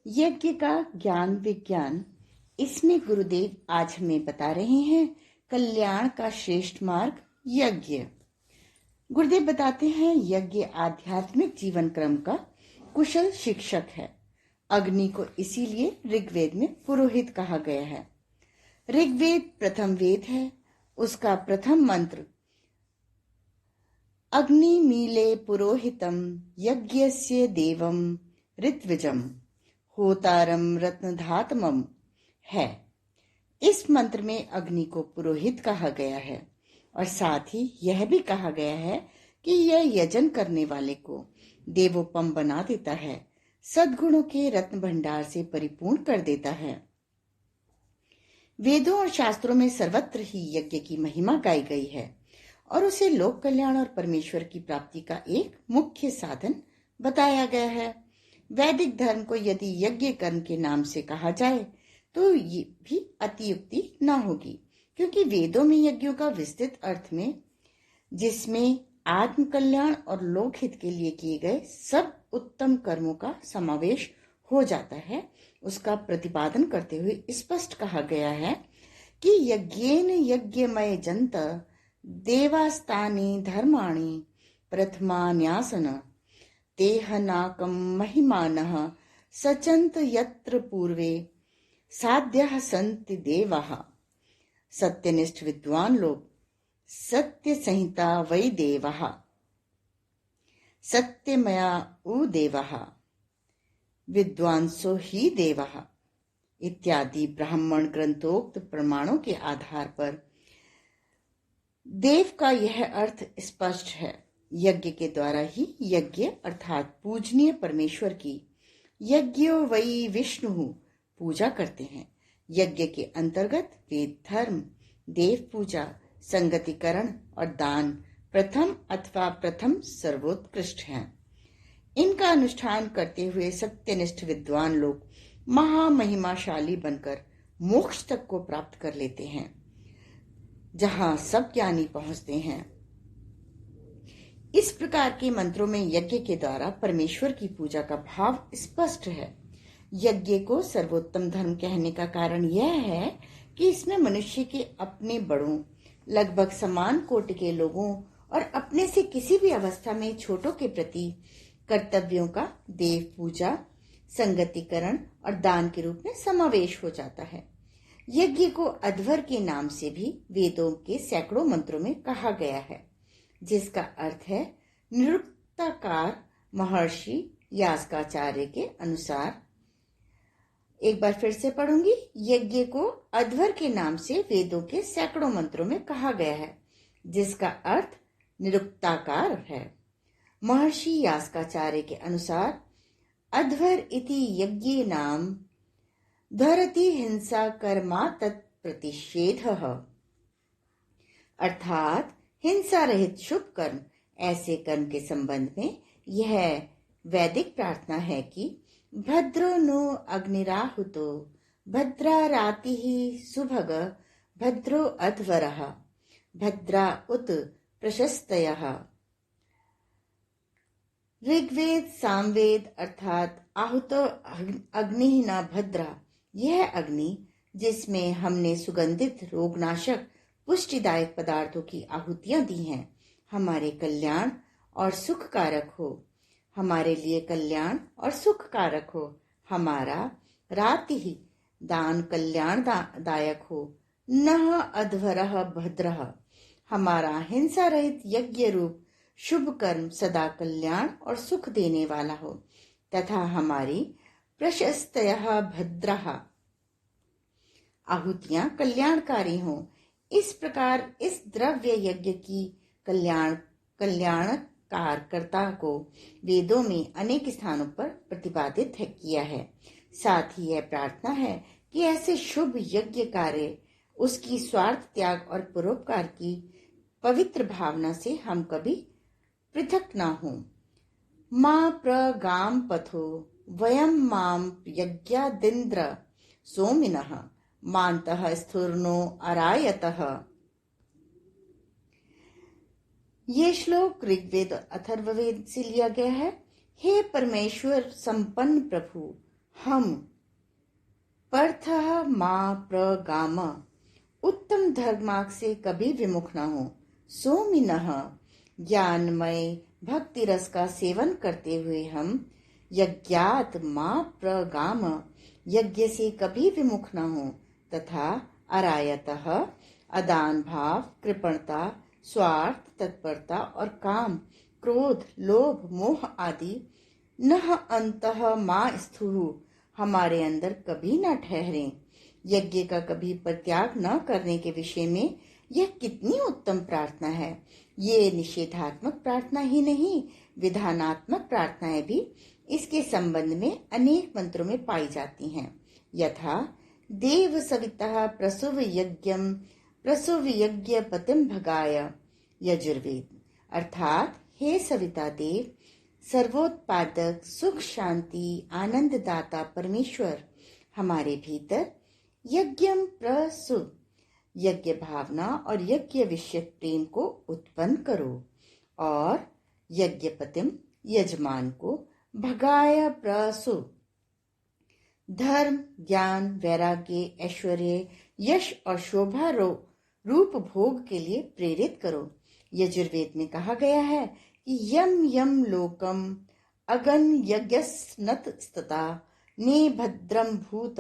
यज्ञ का ज्ञान विज्ञान, इसमें गुरुदेव आज हमें बता रहे हैं कल्याण का श्रेष्ठ मार्ग यज्ञ। गुरुदेव बताते हैं यज्ञ आध्यात्मिक जीवन क्रम का कुशल शिक्षक है। अग्नि को इसीलिए ऋग्वेद में पुरोहित कहा गया है। ऋग्वेद प्रथम वेद है। उसका प्रथम मंत्र अग्नि मीले पुरोहितम यज्ञस्य देवम ऋत्विजम होतारम रत्नधातमम है। इस मंत्र में अग्नि को पुरोहित कहा गया है और साथ ही यह भी कहा गया है कि यह यजन करने वाले को देवोपम बना देता है, सद्गुणों के रत्न भंडार से परिपूर्ण कर देता है। वेदों और शास्त्रों में सर्वत्र ही यज्ञ की महिमा गाई गई है और उसे लोक कल्याण और परमेश्वर की प्राप्ति का एक मुख्य साधन बताया गया है। वैदिक धर्म को यदि यज्ञ कर्म के नाम से कहा जाए तो ये भी अतियुक्ति न होगी, क्योंकि वेदों में यज्ञों का विस्तृत अर्थ में, जिसमें आत्म कल्याण और लोकहित के लिए किए गए सब उत्तम कर्मों का समावेश हो जाता है, उसका प्रतिपादन करते हुए स्पष्ट कहा गया है कि यज्ञेन यज्ञमय जंत देवास्तानि धर्माणि प्रथमान्यासन तेहनाकम महिमानः सचंत यत्र पूर्वे साध्यः सन्ति देवाः। सत्यनिष्ठ विद्वान लोग सत्य संहिता वै देवाः सत्यमया उ देवाः विद्वांसो ही देवाः इत्यादि ब्राह्मण ग्रंथोक्त प्रमाणों के आधार पर देव का यह अर्थ स्पष्ट है। यज्ञ के द्वारा ही यज्ञ अर्थात पूजनीय परमेश्वर की यज्ञो वै विष्णु पूजा करते हैं। यज्ञ के अंतर्गत वेद धर्म, देव पूजा, संगतिकरण और दान प्रथम अथवा प्रथम सर्वोत्कृष्ट हैं। इनका अनुष्ठान करते हुए सत्यनिष्ठ विद्वान लोग महामहिमाशाली बनकर मोक्ष तक को प्राप्त कर लेते हैं, जहां सब ज्ञानी पहुंचते हैं। इस प्रकार के मंत्रों में यज्ञ के द्वारा परमेश्वर की पूजा का भाव स्पष्ट है। यज्ञ को सर्वोत्तम धर्म कहने का कारण यह है कि इसमें मनुष्य के अपने बड़ों, लगभग समान कोटि के लोगों और अपने से किसी भी अवस्था में छोटों के प्रति कर्तव्यों का देव पूजा, संगतिकरण और दान के रूप में समावेश हो जाता है। यज्ञ को अध्वर के नाम से भी वेदों के सैकड़ों मंत्रों में कहा गया है, जिसका अर्थ है निरुक्ताकार। महर्षि यास्काचार्य के अनुसार, एक बार फिर से पढ़ूंगी, यज्ञ को अध्वर के नाम से वेदों के सैकड़ों मंत्रों में कहा गया है, जिसका अर्थ निरुक्ताकार है। महर्षि यास्काचार्य के अनुसार अध्वर इति यज्ञ नाम धरति हिंसा कर्मा तत्प्रतिषेधः, अर्थात हिंसा रहित शुभ कर्म, ऐसे कर्म के संबंध में यह वैदिक प्रार्थना है कि भद्रो नो अग्निराहुतो भद्रा रातिः सुभग भद्रो अध्वरः भद्रा उत प्रशस्तयः। ऋग्वेद सामवेद अर्थात आहुतो अग्नि न भद्रा, यह अग्नि जिसमें हमने सुगंधित रोगनाशक पुष्टिदायक पदार्थों की आहुतियां दी हैं, हमारे कल्याण और सुख कारक हो, हमारे लिए कल्याण और सुख कारक हो। हमारा राति ही दान कल्याण दायक हो। नः अध्वरः भद्रः, हमारा हिंसा रहित यज्ञ रूप शुभ कर्म सदा कल्याण और सुख देने वाला हो, तथा हमारी प्रशस्तयः भद्रः आहुतियां कल्याणकारी हों। इस प्रकार इस द्रव्य यज्ञ की कल्याणकारकता को वेदों में अनेक स्थानों पर प्रतिपादित किया है। साथ ही यह प्रार्थना है कि ऐसे शुभ यज्ञ कार्य उसकी स्वार्थ त्याग और परोपकार की पवित्र भावना से हम कभी पृथक न हो। मां प्रगाम पथो वयम माम यज्ञादिन्द्र सोमिनः मान्तः स्थूर्णो अरायतः। ये श्लोक ऋग्वेद अथर्ववेद से लिया गया है। हे परमेश्वर संपन्न प्रभु, हम पर्थः मा प्रगाम, उत्तम धर्म मार्ग से कभी विमुख न हो। सोमिनः, ज्ञानमय भक्ति रस का सेवन करते हुए हम यज्ञात मा प्रगाम, यज्ञ से कभी विमुख न हो। तथा अरायतः, अदान भाव, कृपणता, स्वार्थ, तत्परता और काम, क्रोध, लोभ, मोह आदि नह अंतः मा स्थुः, हमारे अंदर कभी न ठहरे। यज्ञ का कभी परित्याग न करने के विषय में यह कितनी उत्तम प्रार्थना है। ये निषेधात्मक प्रार्थना ही नहीं, विधानात्मक प्रार्थनाएं भी इसके संबंध में अनेक मंत्रों में पाई जाती हैं। यथा देव सविता प्रसुव यज्ञम प्रसुव यज्ञ पतिम भगाय, यजुर्वेद। अर्थात हे सविता देव, सर्वोत्पादक, सुख, शांति, आनंद दाता परमेश्वर, हमारे भीतर यज्ञम प्रसुव, यज्ञ भावना और यज्ञ विषयक प्रेम को उत्पन्न करो, और यज्ञपतिम, यजमान को, भगाय प्रसुव, धर्म, ज्ञान, वैराग्य, ऐश्वर्य, यश और शोभा रूप भोग के लिए प्रेरित करो। यजुर्वेद में कहा गया है कि यम यम लोकम अगन यज्ञस्नत स्तता ने भद्रम भूत,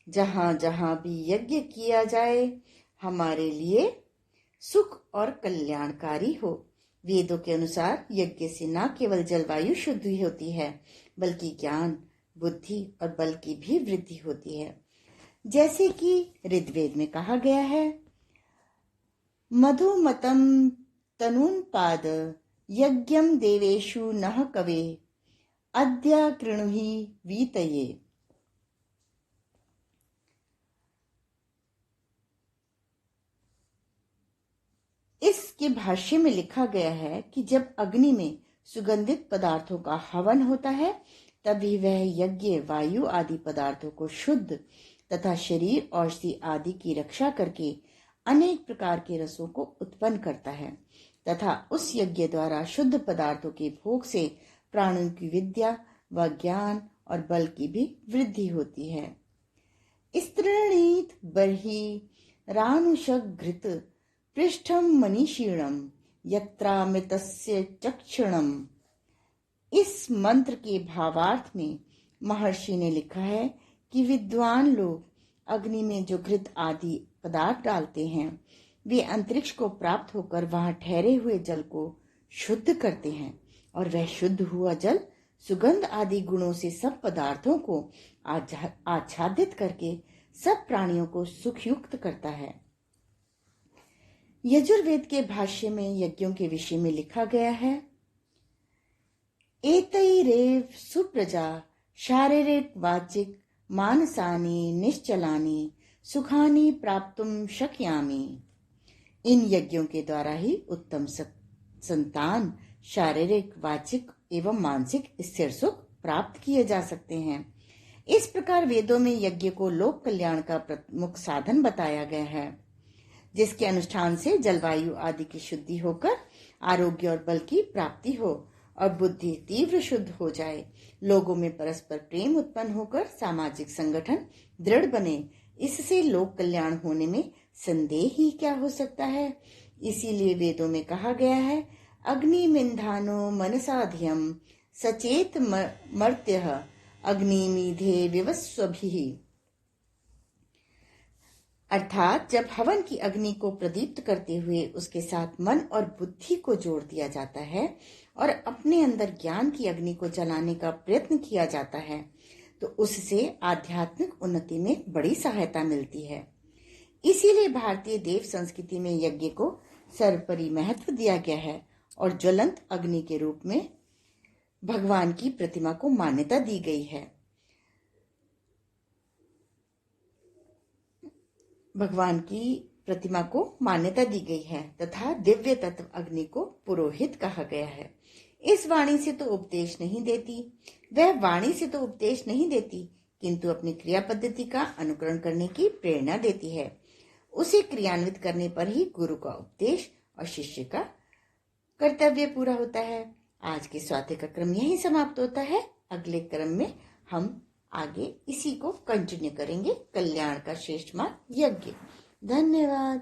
जहां जहां भी यज्ञ किया जाए हमारे लिए सुख और कल्याणकारी हो। वेदों के अनुसार यज्ञ से न केवल जलवायु शुद्ध होती है, बल्कि ज्ञान, बुद्धि और बल की भी वृद्धि होती है। जैसे कि ऋग्वेद में कहा गया है, मधुमतम तनुन्पाद यज्ञम देवेषु नः कवे अद्य कृणुहि वीतये। इसके भाष्य में लिखा गया है कि जब अग्नि में सुगंधित पदार्थों का हवन होता है, तभी वह यज्ञ वायु आदि पदार्थों को शुद्ध तथा शरीर औषधि आदि की रक्षा करके अनेक प्रकार के रसों को उत्पन्न करता है, तथा उस यज्ञ द्वारा शुद्ध पदार्थों के भोग से प्राणों की विद्या व ज्ञान और बल की भी वृद्धि होती है। स्त्रीणीत बर्हि रानुषघृत पृष्ठम मनीषीणम यत्रामृतस्य चक्षणम। इस मंत्र के भावार्थ में महर्षि ने लिखा है कि विद्वान लोग अग्नि में जो घृत आदि पदार्थ डालते हैं, वे अंतरिक्ष को प्राप्त होकर वहां ठहरे हुए जल को शुद्ध करते हैं, और वह शुद्ध हुआ जल सुगंध आदि गुणों से सब पदार्थों को आच्छादित करके सब प्राणियों को सुखयुक्त करता है। यजुर्वेद के भाष्य में यज्ञों के विषय में लिखा गया है, एतैरेव सुप्रजा शारीरिक वाचिक मानसानि निश्चलानि सुखानि प्राप्तुम शक्यामि। इन यज्ञों के द्वारा ही उत्तम संतान, शारीरिक, वाचिक एवं मानसिक स्थिर सुख प्राप्त किए जा सकते हैं। इस प्रकार वेदों में यज्ञ को लोक कल्याण का प्रमुख साधन बताया गया है, जिसके अनुष्ठान से जलवायु आदि की शुद्धि होकर आरोग्य और बल की प्राप्ति हो और बुद्धि तीव्र शुद्ध हो जाए, लोगों में परस्पर प्रेम उत्पन्न होकर सामाजिक संगठन दृढ़ बने। इससे लोक कल्याण होने में संदेह ही क्या हो सकता है। इसीलिए वेदों में कहा गया है, अग्निमिंधानो मनसाध्यम सचेत मर्त्यः अग्निमीधे विवस्वभिः। अर्थात जब हवन की अग्नि को प्रदीप्त करते हुए उसके साथ मन और बुद्धि को जोड़ दिया जाता है और अपने अंदर ज्ञान की अग्नि को जलाने का प्रयत्न किया जाता है, तो उससे आध्यात्मिक उन्नति में बड़ी सहायता मिलती है। इसीलिए भारतीय देव संस्कृति में यज्ञ को सर्वोपरि महत्व दिया गया है और ज्वलंत अग्नि के रूप में भगवान की प्रतिमा को मान्यता दी गई है। भगवान की प्रतिमा को मान्यता दी गई है तथा दिव्य तत्व अग्नि को पुरोहित कहा गया है। इस वाणी से तो उपदेश नहीं देती, वह वाणी से तो उपदेश नहीं देती, किंतु अपनी क्रिया पद्धति का अनुकरण करने की प्रेरणा देती है। उसे क्रियान्वित करने पर ही गुरु का उपदेश और शिष्य का कर्तव्य पूरा होता है। आज के स्वाध्याय का क्रम यहीं समाप्त होता है। अगले क्रम में हम आगे इसी को कंटिन्यू करेंगे, कल्याण का श्रेष्ठ मार्ग यज्ञ। धन्यवाद।